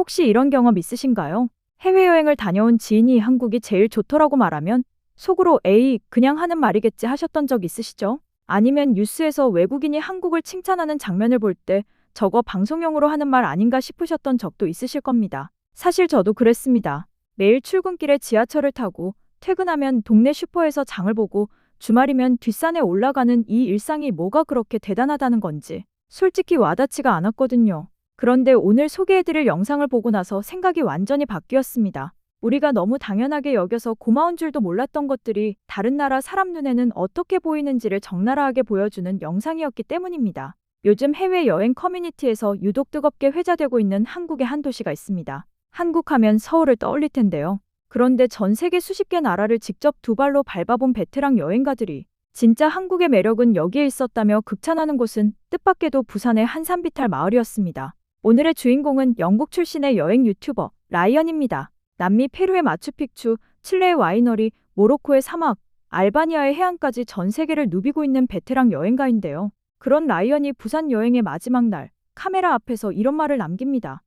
혹시 이런 경험 있으신가요? 해외여행을 다녀온 지인이 한국이 제일 좋더라고 말하면 속으로 에이, 그냥 하는 말이겠지 하셨던 적 있으시죠? 아니면 뉴스에서 외국인이 한국을 칭찬하는 장면을 볼 때 저거 방송용으로 하는 말 아닌가 싶으셨던 적도 있으실 겁니다. 사실 저도 그랬습니다. 매일 출근길에 지하철을 타고 퇴근하면 동네 슈퍼에서 장을 보고 주말이면 뒷산에 올라가는 이 일상이 뭐가 그렇게 대단하다는 건지 솔직히 와닿지가 않았거든요. 그런데 오늘 소개해드릴 영상을 보고 나서 생각이 완전히 바뀌었습니다. 우리가 너무 당연하게 여겨서 고마운 줄도 몰랐던 것들이 다른 나라 사람 눈에는 어떻게 보이는지를 적나라하게 보여주는 영상이었기 때문입니다. 요즘 해외여행 커뮤니티에서 유독 뜨겁게 회자되고 있는 한국의 한 도시가 있습니다. 한국 하면 서울을 떠올릴 텐데요. 그런데 전 세계 수십 개 나라를 직접 두 발로 밟아본 베테랑 여행가들이 진짜 한국의 매력은 여기에 있었다며 극찬하는 곳은 뜻밖에도 부산의 한 산비탈 마을이었습니다. 오늘의 주인공은 영국 출신의 여행 유튜버 라이언입니다. 남미 페루의 마추픽추, 칠레의 와이너리, 모로코의 사막, 알바니아의 해안까지 전 세계를 누비고 있는 베테랑 여행가인데요. 그런 라이언이 부산 여행의 마지막 날 카메라 앞에서 이런 말을 남깁니다.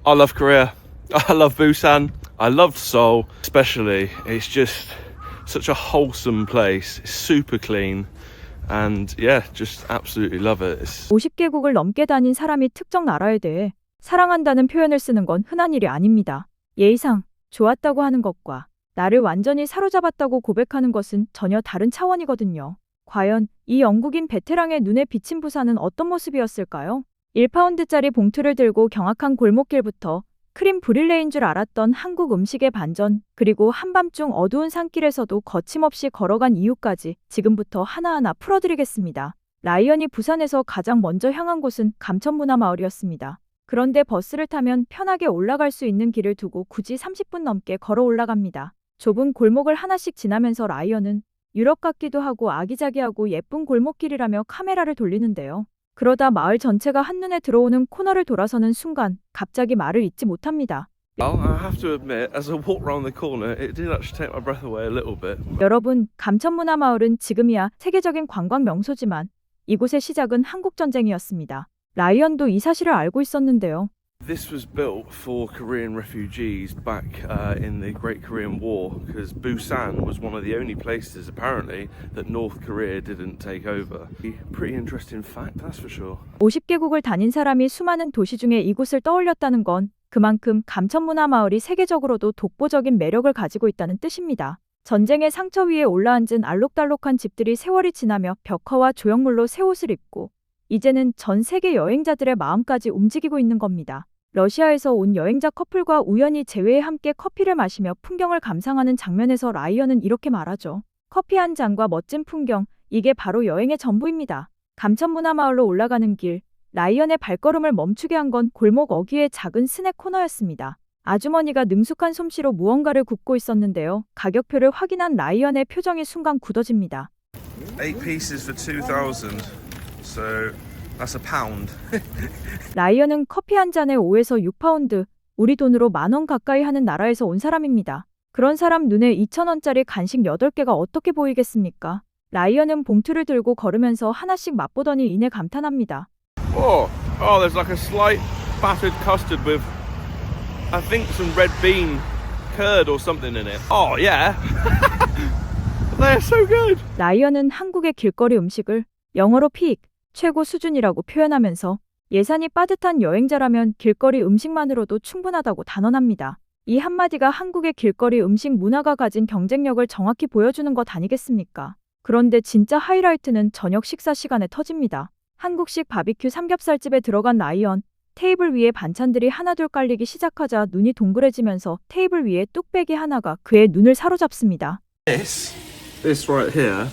I love Korea. I love Busan. I loved Seoul, especially. It's just such a wholesome place. It's super clean. And yeah, just absolutely love it. 50개국을 넘게 다닌 사람이 특정 나라에 대해 사랑한다는 표현을 쓰는 건 흔한 일이 아닙니다. 예의상 좋았다고 하는 것과 나를 완전히 사로잡았다고 고백하는 것은 전혀 다른 차원이거든요. 과연 이 영국인 베테랑의 눈에 비친 부산은 어떤 모습이었을까요? 1파운드짜리 봉투를 들고 경악한 골목길부터 크림 브릴레인 줄 알았던 한국 음식의 반전, 그리고 한밤중 어두운 산길에서도 거침없이 걸어간 이유까지 지금부터 하나하나 풀어드리겠습니다. 라이언이 부산에서 가장 먼저 향한 곳은 감천문화마을이었습니다. 그런데 버스를 타면 편하게 올라갈 수 있는 길을 두고 굳이 30분 넘게 걸어 올라갑니다. 좁은 골목을 하나씩 지나면서 라이언은 유럽 같기도 하고 아기자기하고 예쁜 골목길이라며 카메라를 돌리는데요. 그러다 마을 전체가 한눈에 들어오는 코너를 돌아서는 순간 갑자기 말을 잇지 못합니다. Well, I have to admit, as I walked round the corner, it did actually take my breath away a little bit. 여러분, 감천문화마을은 지금이야 세계적인 관광 명소지만 이곳의 시작은 한국전쟁이었습니다. 라이언도 이 사실을 알고 있었는데요. This was built for Korean refugees back in the Great Korean War, because Busan was one of the only places, apparently, that North Korea didn't take over. Pretty interesting fact, that's for sure. 50개국을 다닌 사람이 수많은 도시 중에 이곳을 떠올렸다는 건 그만큼 감천문화마을이 세계적으로도 독보적인 매력을 가지고 있다는 뜻입니다. 전쟁의 상처 위에 올라앉은 알록달록한 집들이 세월이 지나며 벽화와 조형물로 새 옷을 입고 이제는 전 세계 여행자들의 마음까지 움직이고 있는 겁니다. 러시아에서 온 여행자 커플과 우연히 재회에 함께 커피를 마시며 풍경을 감상하는 장면에서 라이언은 이렇게 말하죠. 커피 한 잔과 멋진 풍경, 이게 바로 여행의 전부입니다. 감천문화마을로 올라가는 길, 라이언의 발걸음을 멈추게 한 건 골목 어귀의 작은 스낵 코너였습니다. 아주머니가 능숙한 솜씨로 무언가를 굽고 있었는데요. 가격표를 확인한 라이언의 표정이 순간 굳어집니다. 8 pieces for 2,000. So that's a pound. 라이언은 커피 한 잔에 5에서 6파운드, 우리 돈으로 10,000원 가까이 하는 나라에서 온 사람입니다. 그런 사람 눈에 2,000원짜리 간식 8개가 어떻게 보이겠습니까? 라이언은 봉투를 들고 걸으면서 하나씩 맛보더니 이내 감탄합니다. Oh, there's like a slight battered custard with, I think, some red bean curd or something in it. Oh, yeah. They're so good. 라이언은 한국의 길거리 음식을 영어로 픽, 최고 수준이라고 표현하면서 예산이 빠듯한 여행자라면 길거리 음식만으로도 충분하다고 단언합니다. 이 한마디가 한국의 길거리 음식 문화가 가진 경쟁력을 정확히 보여주는 것 아니겠습니까? 그런데 진짜 하이라이트는 저녁 식사 시간에 터집니다. 한국식 바비큐 삼겹살집에 들어간 라이언, 테이블 위에 반찬들이 하나둘 깔리기 시작하자 눈이 동그래지면서 테이블 위에 뚝배기 하나가 그의 눈을 사로잡습니다. This right here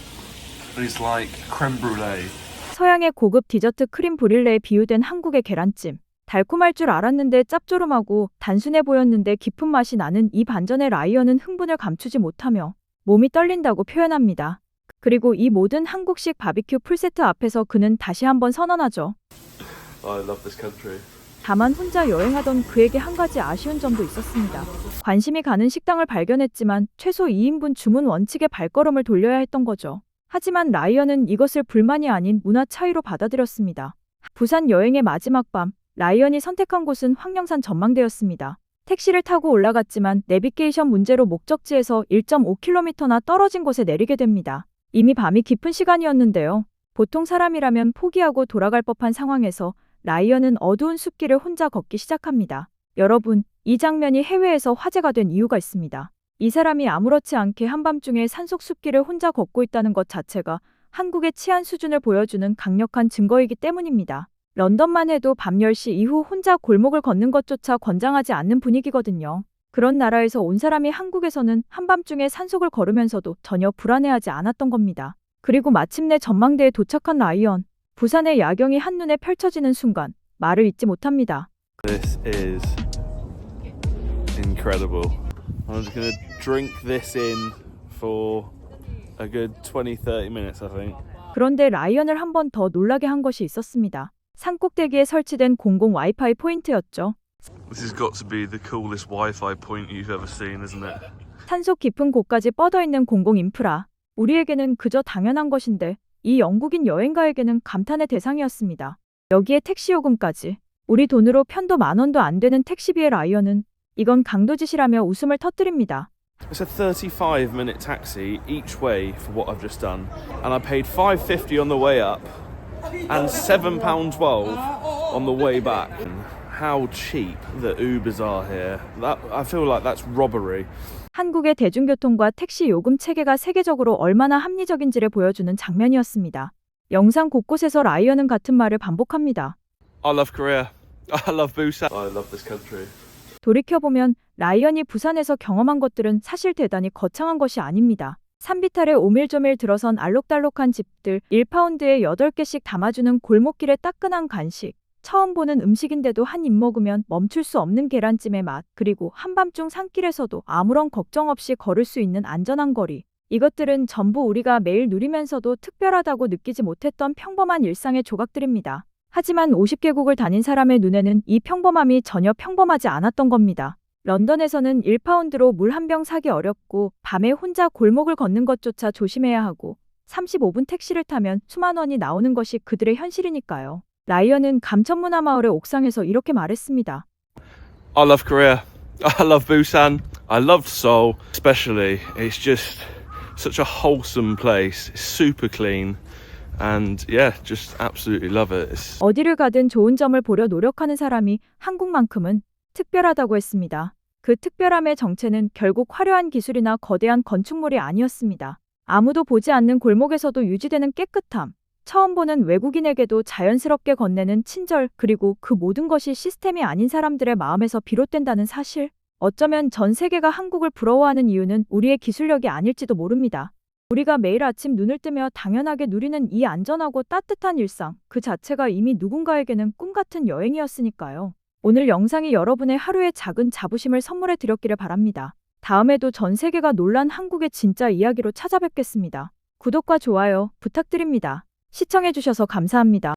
is like creme brulee. 서양의 고급 디저트 크림 브릴레에 비유된 한국의 계란찜. 달콤할 줄 알았는데 짭조름하고 단순해 보였는데 깊은 맛이 나는 이 반전에 라이언은 흥분을 감추지 못하며 몸이 떨린다고 표현합니다. 그리고 이 모든 한국식 바비큐 풀세트 앞에서 그는 다시 한번 선언하죠. I love this country. 다만 혼자 여행하던 그에게 한 가지 아쉬운 점도 있었습니다. 관심이 가는 식당을 발견했지만 최소 2인분 주문 원칙에 발걸음을 돌려야 했던 거죠. 하지만 라이언은 이것을 불만이 아닌 문화 차이로 받아들였습니다. 부산 여행의 마지막 밤, 라이언이 선택한 곳은 황령산 전망대였습니다. 택시를 타고 올라갔지만 내비게이션 문제로 목적지에서 1.5km나 떨어진 곳에 내리게 됩니다. 이미 밤이 깊은 시간이었는데요. 보통 사람이라면 포기하고 돌아갈 법한 상황에서 라이언은 어두운 숲길을 혼자 걷기 시작합니다. 여러분, 이 장면이 해외에서 화제가 된 이유가 있습니다. 이 사람이 아무렇지 않게 한밤중에 산속 숲길을 혼자 걷고 있다는 것 자체가 한국의 치안 수준을 보여주는 강력한 증거이기 때문입니다. 런던만 해도 밤 10시 이후 혼자 골목을 걷는 것조차 권장하지 않는 분위기거든요. 그런 나라에서 온 사람이 한국에서는 한밤중에 산속을 걸으면서도 전혀 불안해하지 않았던 겁니다. 그리고 마침내 전망대에 도착한 라이언. 부산의 야경이 한눈에 펼쳐지는 순간 말을 잇지 못합니다. This is incredible. I'm just going to drink this in for a good 20-30 minutes, I think. 그런데 라이언을 한 번 더 놀라게 한 것이 있었습니다. 산꼭대기에 설치된 공공 와이파이 포인트였죠. This has got to be the coolest Wi-Fi point you've ever seen, isn't it? 산속 깊은 곳까지 뻗어있는 공공 인프라. 우리에게는 그저 당연한 것인데 이 영국인 여행가에게는 감탄의 대상이었습니다. 여기에 택시 요금까지. 우리 돈으로 편도 10,000원도 안 되는 택시비의 라이언은 이건 강도짓이라며 웃음을 터뜨립니다. It's a 35-minute taxi each way for what I've just done, and I paid £5.50 on the way up and £7.12 on the way back. How cheap the Ubers are here. I feel like that's robbery. 한국의 대중교통과 택시 요금 체계가 세계적으로 얼마나 합리적인지를 보여주는 장면이었습니다. 영상 곳곳에서 라이언은 같은 말을 반복합니다. I love Korea. I love Busan. I love this country. 돌이켜보면 라이언이 부산에서 경험한 것들은 사실 대단히 거창한 것이 아닙니다. 산비탈에 오밀조밀 들어선 알록달록한 집들, 1파운드에 8개씩 담아주는 골목길의 따끈한 간식, 처음 보는 음식인데도 한 입 먹으면 멈출 수 없는 계란찜의 맛, 그리고 한밤중 산길에서도 아무런 걱정 없이 걸을 수 있는 안전한 거리. 이것들은 전부 우리가 매일 누리면서도 특별하다고 느끼지 못했던 평범한 일상의 조각들입니다. 하지만 50개국을 다닌 사람의 눈에는 이 평범함이 전혀 평범하지 않았던 겁니다. 런던에서는 1파운드로 물 한 병 사기 어렵고 밤에 혼자 골목을 걷는 것조차 조심해야 하고 35분 택시를 타면 수만 원이 나오는 것이 그들의 현실이니까요. 라이언은 감천문화마을의 옥상에서 이렇게 말했습니다. I love Korea. I love Busan. I love Seoul. Especially, it's just such a wholesome place. It's super clean. And yeah, just absolutely love it. 어디를 가든 좋은 점을 보려 노력하는 사람이 한국만큼은 특별하다고 했습니다. 그 특별함의 정체는 결국 화려한 기술이나 거대한 건축물이 아니었습니다. 아무도 보지 않는 골목에서도 유지되는 깨끗함, 처음 보는 외국인에게도 자연스럽게 건네는 친절, 그리고 그 모든 것이 시스템이 아닌 사람들의 마음에서 비롯된다는 사실. 어쩌면 전 세계가 한국을 부러워하는 이유는 우리의 기술력이 아닐지도 모릅니다. 우리가 매일 아침 눈을 뜨며 당연하게 누리는 이 안전하고 따뜻한 일상, 그 자체가 이미 누군가에게는 꿈같은 여행이었으니까요. 오늘 영상이 여러분의 하루의 작은 자부심을 선물해 드렸기를 바랍니다. 다음에도 전 세계가 놀란 한국의 진짜 이야기로 찾아뵙겠습니다. 구독과 좋아요 부탁드립니다. 시청해주셔서 감사합니다.